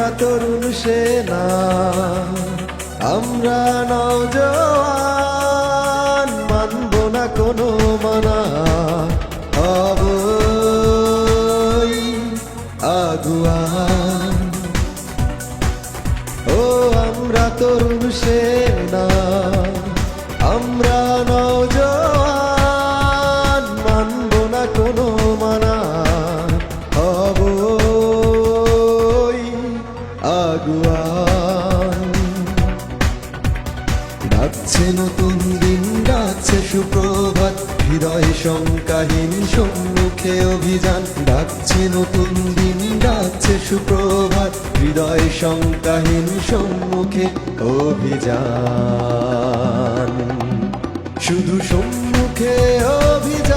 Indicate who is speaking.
Speaker 1: আমরা তরুণ সেনা, আমরা নওজোয়ান, মানব না কোনো মানা, হবই আগুয়ান। ও আমরা তরুণ সেনা, আমরা নওজোয়ান, মানব না কোনো মানা, হবই আগুয়ান। ডাকছে নতুন দিন, ডাকছে সুপ্রভাত, হৃদয় শঙ্কাহীন সম্মুখে অভিযান। ডাকছে নতুন দিন, ডাকছে সুপ্রভাত, হৃদয় শঙ্কাহীন সম্মুখে অভিযান। শুধু সম্মুখে অভিযান।